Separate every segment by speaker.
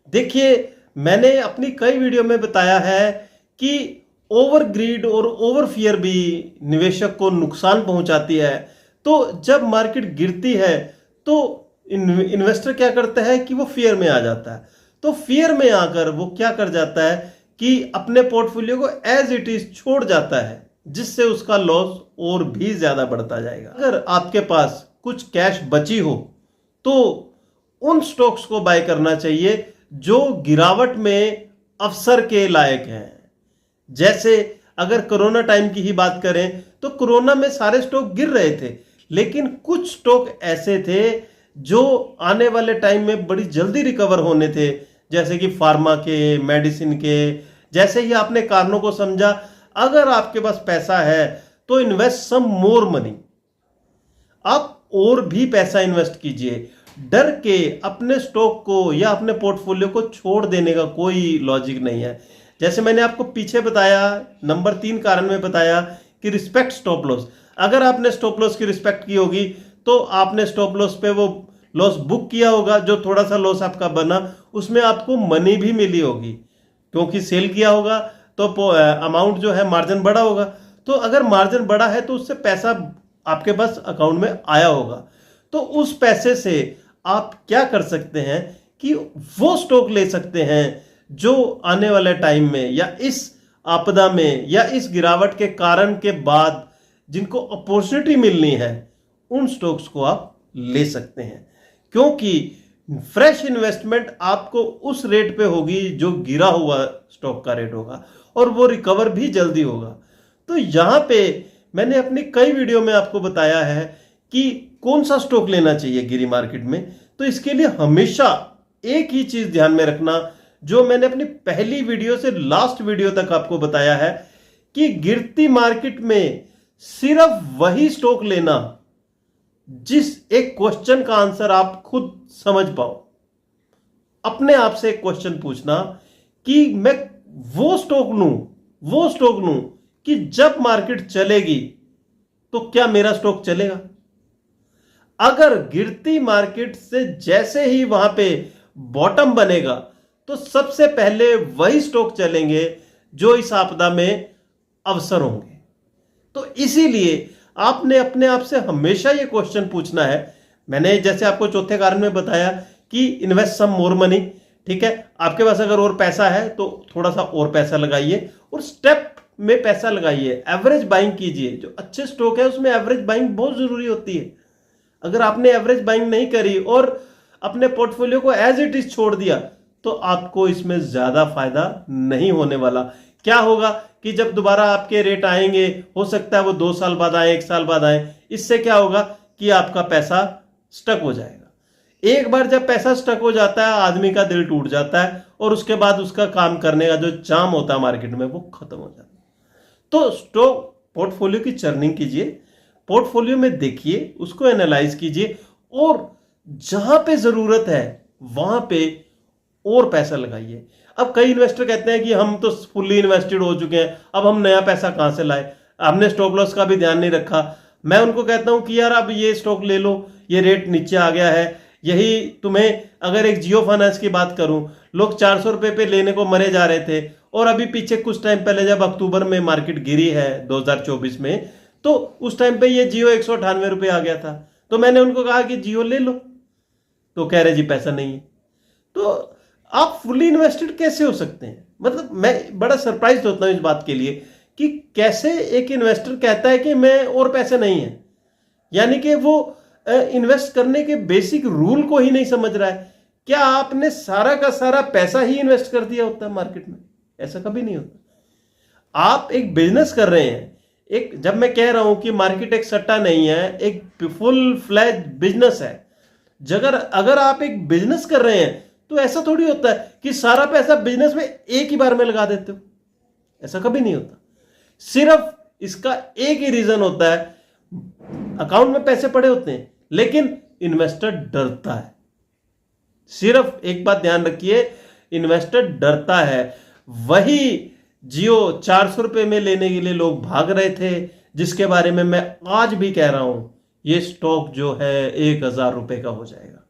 Speaker 1: देखिए, मैंने अपनी कई वीडियो में बताया है कि ओवर ग्रीड और ओवर फियर भी निवेशक को नुकसान पहुंचाती है। तो जब मार्केट गिरती है तो इन्वेस्टर क्या करता है कि वो फियर में आ जाता है। तो फियर में आकर वो क्या कर जाता है कि अपने पोर्टफोलियो को एज इट इज छोड़ जाता है, जिससे उसका लॉस और भी ज्यादा बढ़ता जाएगा। अगर आपके पास कुछ कैश बची हो तो उन स्टॉक्स को बाय करना चाहिए जो गिरावट में अवसर के लायक हैं। जैसे अगर कोरोना टाइम की ही बात करें तो कोरोना में सारे स्टॉक गिर रहे थे, लेकिन कुछ स्टॉक ऐसे थे जो आने वाले टाइम में बड़ी जल्दी रिकवर होने थे, जैसे कि फार्मा के, मेडिसिन के। जैसे ही आपने कारणों को समझा, अगर आपके पास पैसा है तो इन्वेस्ट सम मोर मनी, आप और भी पैसा इन्वेस्ट कीजिए। डर के अपने स्टॉक को या अपने पोर्टफोलियो को छोड़ देने का कोई लॉजिक नहीं है। जैसे मैंने आपको पीछे बताया, नंबर 3 कारण में बताया कि रिस्पेक्ट स्टॉप लॉस। अगर आपने स्टॉप लॉस की रिस्पेक्ट की होगी तो आपने स्टॉप लॉस पे वो लॉस बुक किया होगा, जो थोड़ा सा लॉस आपका बना उसमें आपको मनी भी मिली होगी, क्योंकि सेल किया होगा तो अमाउंट जो है मार्जिन बड़ा होगा। तो अगर मार्जिन बड़ा है तो उससे पैसा आपके पास अकाउंट में आया होगा। तो उस पैसे से आप क्या कर सकते हैं कि वो स्टॉक ले सकते हैं जो आने वाले टाइम में या इस आपदा में या इस गिरावट के कारण के बाद जिनको अपॉर्चुनिटी मिलनी है, उन स्टॉक्स को आप ले सकते हैं। क्योंकि फ्रेश इन्वेस्टमेंट आपको उस रेट पे होगी जो गिरा हुआ स्टॉक का रेट होगा, और वो रिकवर भी जल्दी होगा। तो यहां पे मैंने अपनी कई वीडियो में आपको बताया है कि कौन सा स्टॉक लेना चाहिए गिरी मार्केट में। तो इसके लिए हमेशा एक ही चीज ध्यान में रखना, जो मैंने अपनी पहली वीडियो से लास्ट वीडियो तक आपको बताया है, कि गिरती मार्केट में सिर्फ वही स्टॉक लेना जिस एक क्वेश्चन का आंसर आप खुद समझ पाओ। अपने आप से एक क्वेश्चन पूछना कि मैं वो स्टॉक लूं कि जब मार्केट चलेगी तो क्या मेरा स्टॉक चलेगा। अगर गिरती मार्केट से जैसे ही वहां पे बॉटम बनेगा तो सबसे पहले वही स्टॉक चलेंगे जो इस आपदा में अवसर होंगे। तो इसीलिए आपने अपने आप से हमेशा ये क्वेश्चन पूछना है। मैंने जैसे आपको चौथे कारण में बताया कि इन्वेस्ट सम मोर मनी। ठीक है, आपके पास अगर और पैसा है तो थोड़ा सा और पैसा लगाइए और स्टेप में पैसा लगाइए, एवरेज बाइंग कीजिए। जो अच्छे स्टॉक है उसमें एवरेज बाइंग बहुत जरूरी होती है। अगर आपने एवरेज बाइंग नहीं करी और अपने पोर्टफोलियो को एज इट इज छोड़ दिया तो आपको इसमें ज्यादा फायदा नहीं होने वाला। क्या होगा कि जब दोबारा आपके रेट आएंगे, हो सकता है वो 2 साल बाद आए, 1 साल बाद आए, इससे क्या होगा कि आपका पैसा स्टक हो जाएगा। एक बार जब पैसा स्टक हो जाता है आदमी का दिल टूट जाता है और उसके बाद उसका काम करने का जो चार्म होता है मार्केट में वो खत्म हो जाता है। तो स्टॉक पोर्टफोलियो की चर्निंग कीजिए, पोर्टफोलियो में देखिए, उसको एनालाइज कीजिए और जहां पे जरूरत है वहां पे और पैसा लगाइए। अब कई इन्वेस्टर कहते हैं कि हम तो फुल्ली इन्वेस्टेड हो चुके हैं, अब हम नया पैसा कहां से लाए, हमने स्टॉप लॉस का भी ध्यान नहीं रखा। मैं उनको कहता हूं कि यार अब ये स्टॉक ले लो, ये रेट नीचे आ गया है। यही तुम्हें अगर एक जियो फाइनेंस की बात करूं, लोग 400 रुपए पे लेने को मरे जा रहे थे, और अभी पीछे कुछ टाइम पहले जब अक्टूबर में मार्केट गिरी है 2024 में, तो उस टाइम पे ये जियो 198 रुपए आ गया था। तो मैंने उनको कहा कि जियो ले लो, तो कह रहे जी पैसा नहीं है। तो आप फुली इन्वेस्टेड कैसे हो सकते हैं? मतलब मैं बड़ा सरप्राइज होता हूं इस बात के लिए कि कैसे एक इन्वेस्टर कहता है कि मैं और पैसे नहीं है, यानी कि वो इन्वेस्ट करने के बेसिक रूल को ही नहीं समझ रहा है। क्या आपने सारा का सारा पैसा ही इन्वेस्ट कर दिया होता है मार्केट में? ऐसा कभी नहीं होता। आप एक बिजनेस कर रहे हैं, एक, जब मैं कह रहा हूं कि मार्केट एक सट्टा नहीं है, एक फुल फ्लैज बिजनेस है। अगर आप एक बिजनेस कर रहे हैं तो ऐसा थोड़ी होता है कि सारा पैसा बिजनेस में एक ही बार में लगा देते हो, ऐसा कभी नहीं होता। सिर्फ इसका एक ही रीजन होता है, अकाउंट में पैसे पड़े होते हैं लेकिन इन्वेस्टर डरता है। सिर्फ एक बात ध्यान रखिए, इन्वेस्टर डरता है। वही जियो 400 रुपए में लेने के लिए लोग भाग रहे थे, जिसके बारे में मैं आज भी कह रहा हूं ये स्टॉक जो है 1000 रुपए का हो जाएगा।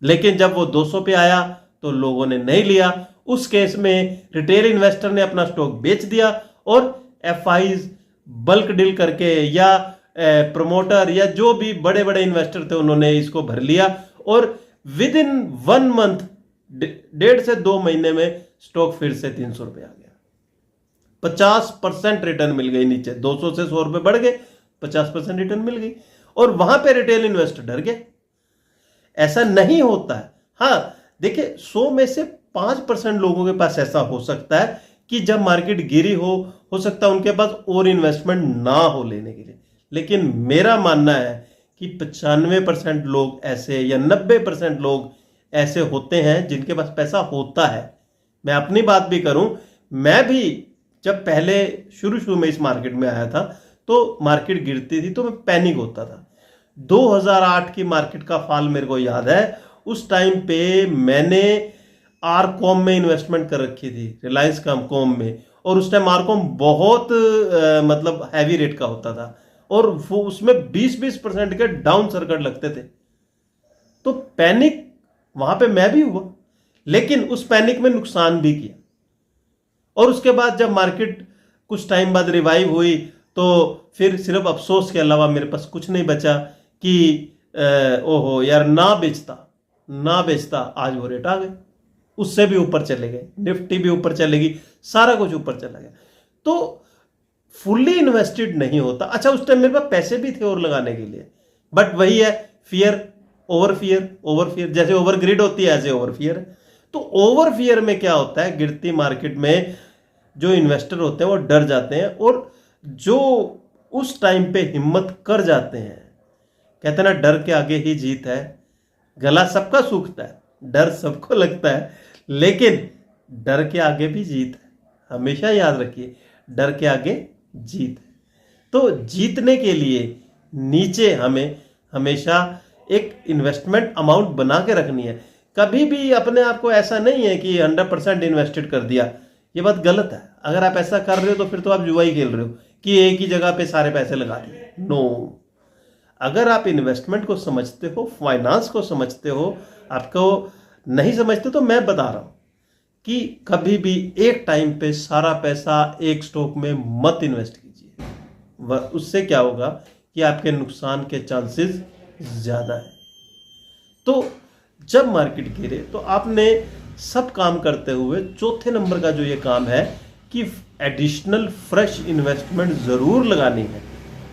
Speaker 1: लेकिन जब वो 200 पे आया तो लोगों ने नहीं लिया। उस केस में रिटेल इन्वेस्टर ने अपना स्टॉक बेच दिया और एफआईज बल्क डील करके या प्रमोटर या जो भी बड़े बड़े इन्वेस्टर थे उन्होंने इसको भर लिया और विद इन 1 मंथ 1.5 से 2 महीने में स्टॉक फिर से 300 रुपये आ गया। 50% रिटर्न मिल गई, नीचे 200 से 100 रुपये बढ़ गए, 50% रिटर्न मिल गई और वहां पे रिटेल इन्वेस्टर डर गए। ऐसा नहीं होता है। हाँ देखिए, 100 में से 5% लोगों के पास ऐसा हो सकता है कि जब मार्केट गिरी हो सकता है उनके पास और इन्वेस्टमेंट ना हो लेने के लिए, लेकिन मेरा मानना है कि 95% लोग ऐसे या 90% लोग ऐसे होते हैं जिनके पास पैसा होता है। मैं अपनी बात भी करूं, मैं भी जब पहले शुरू में इस मार्केट में आया था तो मार्केट गिरती थी तो मैं पैनिक होता था। 2008 की मार्केट का फॉल मेरे को याद है। उस टाइम पे मैंने आरकॉम में इन्वेस्टमेंट कर रखी थी, रिलायंस कॉम में, और उस टाइम आरकॉम बहुत मतलब हैवी रेट का होता था और वो उसमें 20% के डाउन सर्किट लगते थे। तो पैनिक वहां पे मैं भी हुआ, लेकिन उस पैनिक में नुकसान भी किया। और उसके बाद जब मार्केट कुछ टाइम बाद रिवाइव हुई तो फिर सिर्फ अफसोस के अलावा मेरे पास कुछ नहीं बचा कि ओहो यार ना बेचता, आज वो रेट आ गए, उससे भी ऊपर चले गए, निफ्टी भी ऊपर चलेगी, सारा कुछ ऊपर चला गया। तो फुल्ली इन्वेस्टेड नहीं होता। अच्छा, उस टाइम मेरे पास पैसे भी थे और लगाने के लिए, बट वही है फियर, ओवर फियर, जैसे ओवर ग्रिड होती है ऐसे ओवर फियर। तो ओवर फियर में क्या होता है, गिरती मार्केट में जो इन्वेस्टर होते हैं वो डर जाते हैं और जो उस टाइम पे हिम्मत कर जाते हैं, कहते हैं ना डर के आगे ही जीत है। गला सबका सूखता है, डर सबको लगता है, लेकिन डर के आगे भी जीत है। हमेशा याद रखिए, डर के आगे जीत है। तो जीतने के लिए नीचे हमें हमेशा एक इन्वेस्टमेंट अमाउंट बना के रखनी है। कभी भी अपने आप को ऐसा नहीं है कि 100% इन्वेस्टेड कर दिया, ये बात गलत है। अगर आप ऐसा कर रहे हो तो फिर तो आप जुआ ही खेल रहे हो कि एक ही जगह पे सारे पैसे लगा दिए। नो, अगर आप इन्वेस्टमेंट को समझते हो, फाइनेंस को समझते हो, आपको नहीं समझते तो मैं बता रहा हूं कि कभी भी एक टाइम पे सारा पैसा एक स्टॉक में मत इन्वेस्ट कीजिए। उससे क्या होगा कि आपके नुकसान के चांसेस ज्यादा है। तो जब मार्केट गिरे तो आपने सब काम करते हुए चौथे नंबर का जो ये काम है कि एडिशनल फ्रेश इन्वेस्टमेंट जरूर लगानी है।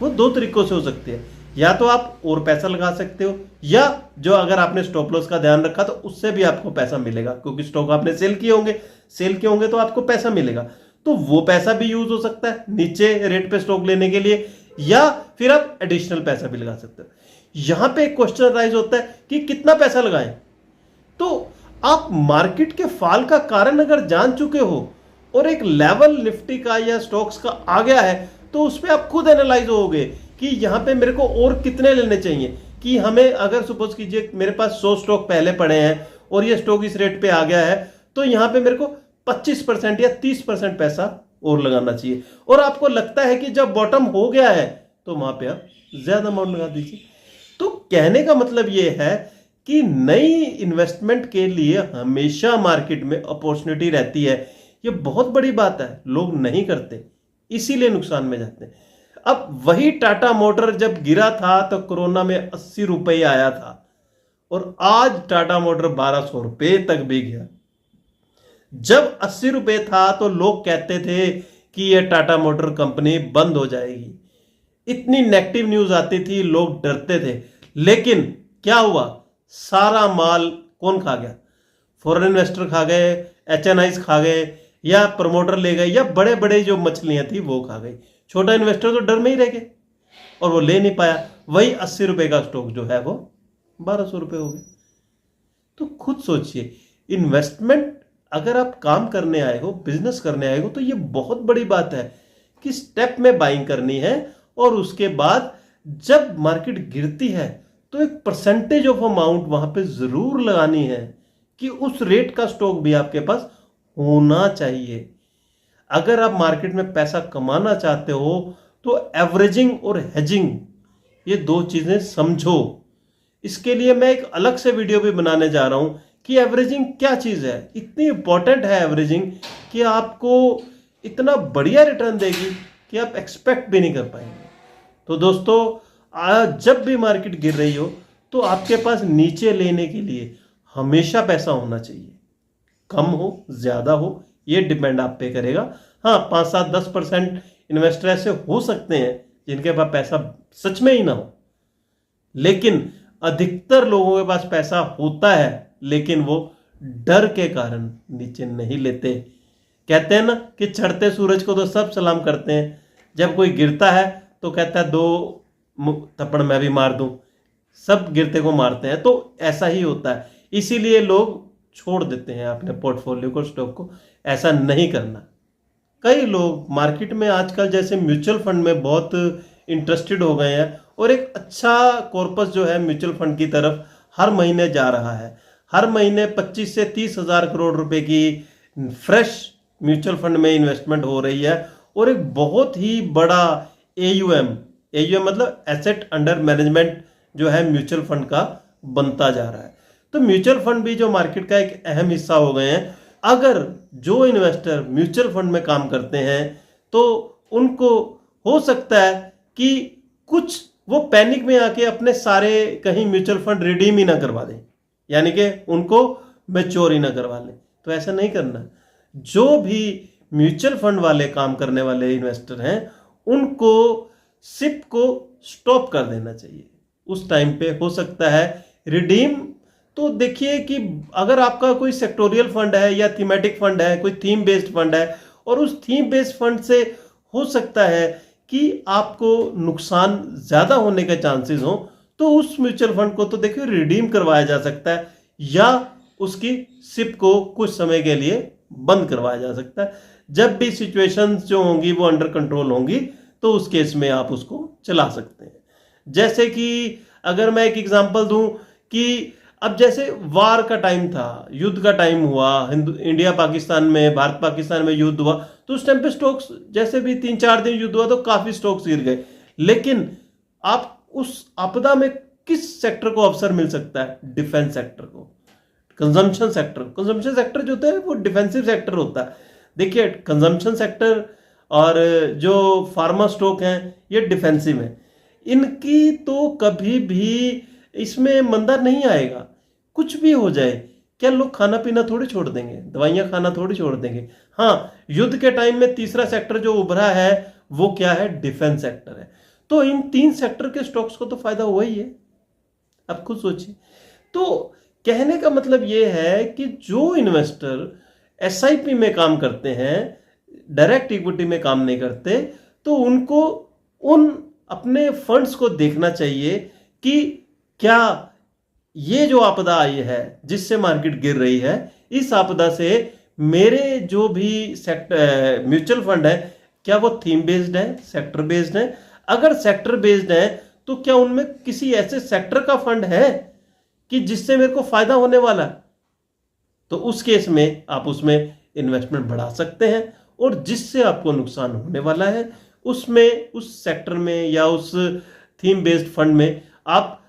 Speaker 1: वो 2 तरीकों से हो सकती है, या तो आप और पैसा लगा सकते हो, या जो अगर आपने स्टॉप लॉस का ध्यान रखा तो उससे भी आपको पैसा मिलेगा, क्योंकि स्टॉक आपने सेल किए होंगे तो आपको पैसा मिलेगा। तो वो पैसा भी यूज हो सकता है नीचे रेट पे स्टॉक लेने के लिए, या फिर आप एडिशनल पैसा भी लगा सकते हो। यहां पे एक क्वेश्चन राइज होता है कि कितना पैसा लगाएं। तो आप मार्केट के फॉल का कारण अगर जान चुके हो और एक लेवल निफ्टी का या स्टॉक्स का आ गया है तो उस पर आप खुद एनालाइज होगे कि यहां पे मेरे को और कितने लेने चाहिए। कि हमें अगर सपोज कीजिए मेरे पास 100 स्टॉक पहले पड़े हैं और ये स्टॉक इस रेट पे आ गया है, तो यहां पे मेरे को 25% या 30% पैसा और लगाना चाहिए। और आपको लगता है कि जब बॉटम हो गया है तो वहां पे आप ज्यादा अमाउंट लगा दीजिए। तो कहने का मतलब ये है कि नई इन्वेस्टमेंट के लिए हमेशा मार्केट में अपॉर्चुनिटी रहती है। ये बहुत बड़ी बात है, लोग नहीं करते, इसीलिए नुकसान में जाते हैं। अब वही टाटा मोटर जब गिरा था तो कोरोना में 80 रुपए आया था और आज टाटा मोटर 1200 रुपए तक भी गया। जब 80 रुपए था तो लोग कहते थे कि यह टाटा मोटर कंपनी बंद हो जाएगी, इतनी नेगेटिव न्यूज आती थी, लोग डरते थे। लेकिन क्या हुआ, सारा माल कौन खा गया? फॉरेन इन्वेस्टर खा गए, एचएनआईज खा गए, या प्रमोटर ले गए, या बड़े बड़े जो मछलियां थी वो खा गई। छोटा इन्वेस्टर तो डर में ही रह गए और वो ले नहीं पाया। वही 80 रुपए का स्टॉक जो है वो 1200 रुपए हो गए। तो खुद सोचिए, इन्वेस्टमेंट अगर आप काम करने आए हो, बिजनेस करने आए हो, तो ये बहुत बड़ी बात है कि स्टेप में बाइंग करनी है और उसके बाद जब मार्केट गिरती है तो एक परसेंटेज ऑफ अमाउंट वहां पे जरूर लगानी है कि उस रेट का स्टॉक भी आपके पास होना चाहिए। अगर आप मार्केट में पैसा कमाना चाहते हो तो एवरेजिंग और हेजिंग, ये 2 चीजें समझो। इसके लिए मैं एक अलग से वीडियो भी बनाने जा रहा हूं कि एवरेजिंग क्या चीज़ है। इतनी इंपॉर्टेंट है एवरेजिंग कि आपको इतना बढ़िया रिटर्न देगी कि आप एक्सपेक्ट भी नहीं कर पाएंगे। तो दोस्तों, जब भी मार्केट गिर रही हो तो आपके पास नीचे लेने के लिए हमेशा पैसा होना चाहिए। कम हो ज़्यादा हो ये डिपेंड आप पे करेगा। हाँ, 5-7-10% इन्वेस्टर ऐसे हो सकते हैं जिनके पास पैसा सच में ही ना हो, लेकिन अधिकतर लोगों के पास पैसा होता है लेकिन वो डर के कारण नीचे नहीं लेते। कहते हैं ना कि चढ़ते सूरज को तो सब सलाम करते हैं, जब कोई गिरता है तो कहता है 2 थप्पड़ मैं भी मार दूं। सब गिरते को मारते हैं, तो ऐसा ही होता है। इसीलिए लोग छोड़ देते हैं अपने पोर्टफोलियो को, स्टॉक को। ऐसा नहीं करना। कई लोग मार्केट में आजकल जैसे म्यूचुअल फंड में बहुत इंटरेस्टेड हो गए हैं और एक अच्छा कॉर्पस जो है म्यूचुअल फंड की तरफ हर महीने जा रहा है। हर महीने 25 से 30 हजार करोड़ रुपए की फ्रेश म्यूचुअल फंड में इन्वेस्टमेंट हो रही है और एक बहुत ही बड़ा AUM मतलब एसेट अंडर मैनेजमेंट जो है म्यूचुअल फंड का बनता जा रहा है। तो म्यूचुअल फंड भी जो मार्केट का एक अहम हिस्सा हो गए हैं। अगर जो इन्वेस्टर म्यूचुअल फंड में काम करते हैं तो उनको हो सकता है कि कुछ वो पैनिक में आके अपने सारे कहीं म्यूचुअल फंड रिडीम ही ना करवा दें, यानी कि उनको मैच्योर ही ना करवा लें। तो ऐसा नहीं करना। जो भी म्यूचुअल फंड वाले काम करने वाले इन्वेस्टर हैं उनको सिप को स्टॉप कर देना चाहिए। उस टाइम पे हो सकता है रिडीम। तो देखिए कि अगर आपका कोई सेक्टोरियल फंड है या थीमेटिक फंड है, कोई थीम बेस्ड फंड है और उस थीम बेस्ड फंड से हो सकता है कि आपको नुकसान ज्यादा होने के चांसेस हो, तो उस म्यूचुअल फंड को तो देखिए रिडीम करवाया जा सकता है या उसकी सिप को कुछ समय के लिए बंद करवाया जा सकता है। जब भी सिचुएशंस जो होंगी वो अंडर कंट्रोल होंगी तो उस केस में आप उसको चला सकते हैं। जैसे कि अगर मैं एक एग्जांपल दूं कि अब जैसे वार का टाइम था, युद्ध का टाइम हुआ, इंडिया पाकिस्तान में, भारत पाकिस्तान में युद्ध हुआ, तो उस टाइम पे स्टॉक्स जैसे भी 3-4 दिन युद्ध हुआ तो काफी स्टॉक्स गिर गए। लेकिन आप उस आपदा में किस सेक्टर को अवसर मिल सकता है? डिफेंस सेक्टर को, कंजम्पशन सेक्टर। कंजम्पशन सेक्टर जो होता है वो डिफेंसिव सेक्टर होता है। देखिए, कंजम्पशन सेक्टर और जो फार्मा स्टॉक हैं ये डिफेंसिव है। इनकी तो कभी भी इसमें मंदा नहीं आएगा। कुछ भी हो जाए, क्या लोग खाना पीना थोड़ी छोड़ देंगे, दवाइयां खाना थोड़ी छोड़ देंगे? हाँ, युद्ध के टाइम में तीसरा सेक्टर जो उभरा है वो क्या है? डिफेंस सेक्टर है। तो इन 3 सेक्टर के स्टॉक्स को तो फायदा हुआ ही है। आप खुद सोचिए। तो कहने का मतलब ये है कि जो इन्वेस्टर SIP में काम करते हैं, डायरेक्ट इक्विटी में काम नहीं करते, तो उनको उन अपने फंड्स को देखना चाहिए कि क्या ये जो आपदा आई है जिससे मार्केट गिर रही है, इस आपदा से मेरे जो भी सेक्टर म्यूचुअल फंड है क्या वो थीम बेस्ड है, सेक्टर बेस्ड है? अगर सेक्टर बेस्ड है तो क्या उनमें किसी ऐसे सेक्टर का फंड है कि जिससे मेरे को फायदा होने वाला? तो उस केस में आप उसमें इन्वेस्टमेंट बढ़ा सकते हैं और जिससे आपको नुकसान होने वाला है उसमें, उस सेक्टर में या उस थीम बेस्ड फंड में आप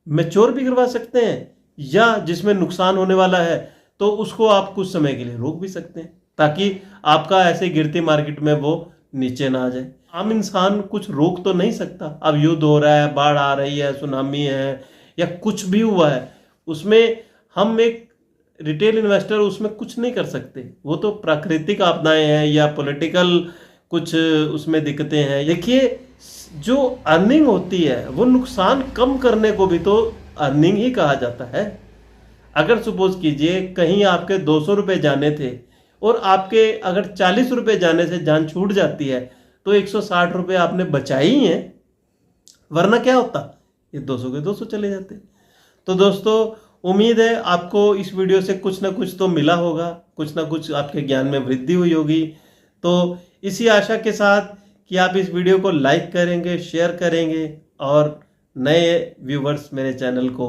Speaker 1: मैच्योर भी करवा सकते हैं, या जिसमें नुकसान होने वाला है तो उसको आप कुछ समय के लिए रोक भी सकते हैं ताकि आपका ऐसे गिरती मार्केट में वो नीचे ना आ जाए। आम इंसान कुछ रोक तो नहीं सकता। अब युद्ध हो रहा है, बाढ़ आ रही है, सुनामी है या कुछ भी हुआ है, उसमें हम एक रिटेल इन्वेस्टर उसमें कुछ नहीं कर सकते। वो तो प्राकृतिक आपदाएं हैं या पॉलिटिकल कुछ उसमें दिक्कतें हैं। देखिए, जो अर्निंग होती है वो नुकसान कम करने को भी तो अर्निंग ही कहा जाता है। अगर सपोज कीजिए कहीं आपके 200 रुपये जाने थे और आपके अगर 40 रुपये जाने से जान छूट जाती है तो 160 रुपये आपने बचाए ही हैं, वरना क्या होता? ये 200 के 200 चले जाते। तो दोस्तों, उम्मीद है आपको इस वीडियो से कुछ ना कुछ तो मिला होगा, कुछ ना कुछ आपके ज्ञान में वृद्धि हुई होगी। तो इसी आशा के साथ कि आप इस वीडियो को लाइक करेंगे, शेयर करेंगे और नए व्यूवर्स मेरे चैनल को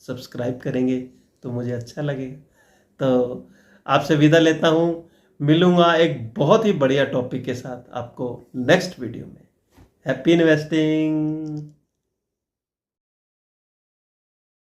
Speaker 1: सब्सक्राइब करेंगे तो मुझे अच्छा लगेगा। तो आपसे विदा लेता हूँ, मिलूंगा एक बहुत ही बढ़िया टॉपिक के साथ आपको नेक्स्ट वीडियो में। Happy investing.